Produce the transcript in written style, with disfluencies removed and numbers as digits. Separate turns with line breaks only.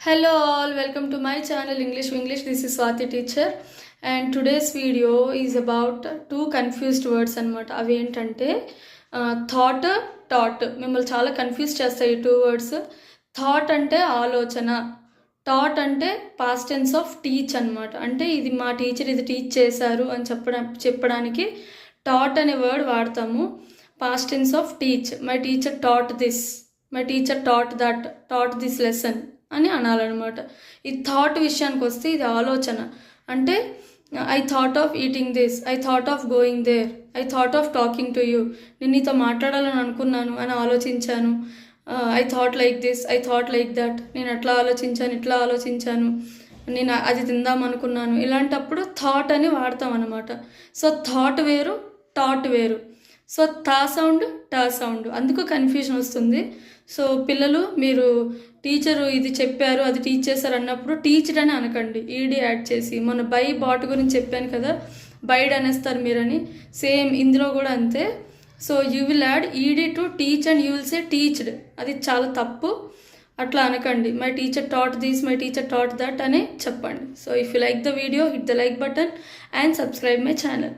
Hello all, welcome to my channel English Winglish. This is Swati teacher and today's video is about two confused words అనమాట. అవి ఏంటంటే thought taught. మిమ్మల్ని చాలా confuse చేస్తాయి ఈ two words. Thought అంటే ఆలోచన, టాట్ అంటే పాస్ట్ టెన్స్ ఆఫ్ టీచ్ అనమాట. అంటే ఇది మా టీచర్ ఇది టీచ్ చేశారు అని చెప్పడానికి టాట్ అనే వర్డ్ వాడతాము. Past tense of teach. My teacher taught this, my teacher taught that, taught this lesson అని అనాలన్నమాట. ఈ థాట్ విషయానికి వస్తే ఇది ఆలోచన. అంటే I thought of eating this, I thought of going there, I thought of talking to you. నేను నీతో మాట్లాడాలని అనుకున్నాను అని ఆలోచించాను. I thought like this, I thought like that. నేను అట్లా ఆలోచించాను, ఇట్లా ఆలోచించాను, నేను అది తిందాం అనుకున్నాను. ఇలాంటప్పుడు థాట్ అని వాడతాం అన్నమాట. సో థాట్ వేరు, టాట్ వేరు. సో తా సౌండ్, టా సౌండ్, అందుకు కన్ఫ్యూజన్ వస్తుంది. సో పిల్లలు, మీరు టీచరు ఇది చెప్పారు అది టీచ్ చేశారు అన్నప్పుడు టీచర్ అని అనకండి, ఈడీ యాడ్ చేసి. మొన్న బై బాట్ గురించి చెప్పాను కదా, బైడ్ అనేస్తారు మీరని. సేమ్ ఇందులో కూడా అంతే. So you will add ED to teach and you will say teached. అది చాలా తప్పు, అట్లా అనకండి. My teacher taught this, my teacher taught that అని చెప్పండి. So if you like the video, hit the like button and subscribe my channel.